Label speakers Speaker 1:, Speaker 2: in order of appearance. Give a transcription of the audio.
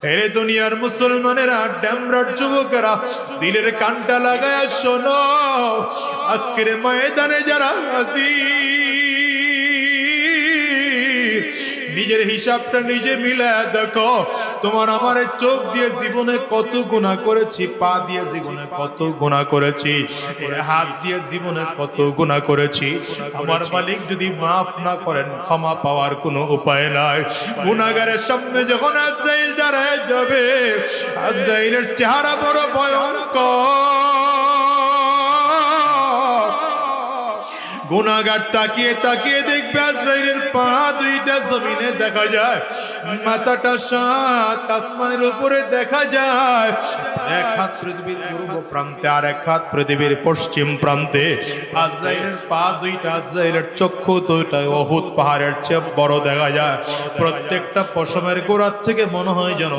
Speaker 1: হেরে দুনিয়ার মুসলমানেরা, ড্যামরার যুবকেরা, দিলের কানটা লাগায় শোনো, আজকের ময়দানে যারা হাজির, নিজের হিসাবটা নিজে মিলায় দেখো। তোমার আমার চোখ দিয়ে জীবনে কত গুনাহ করেছি, পা দিয়ে জীবনে কত গুনাহ করেছি, হাত দিয়ে জীবনে কত গুনাহ করেছি। আমার মালিক যদি মাফ না করেন, ক্ষমা পাওয়ার কোনো উপায় নাই। গুনাহগারের সামনে যখন আজরাইল দাঁড়ায় যাবে, আজরাইলের চেহারা বড় ভয়ঙ্কর। গুনাহগার তাকিয়ে তাকিয়ে দেখবে আজরাইলের পা দুইটা জমিনে দেখা যায়, মাথাটা সাত আসমানের উপরে দেখা যায়। এক হাত পৃথিবীর পূর্ব প্রান্তে আর এক হাত পৃথিবীর পশ্চিম প্রান্তে। আজরাইলের পা দুইটা, আজরাইলের চক্ষু দুইটা উহুদ পাহাড়ের চেয়ে বড় দেখা যায়। প্রত্যেকটা পশমের গোড়ার থেকে মনে হয় যেন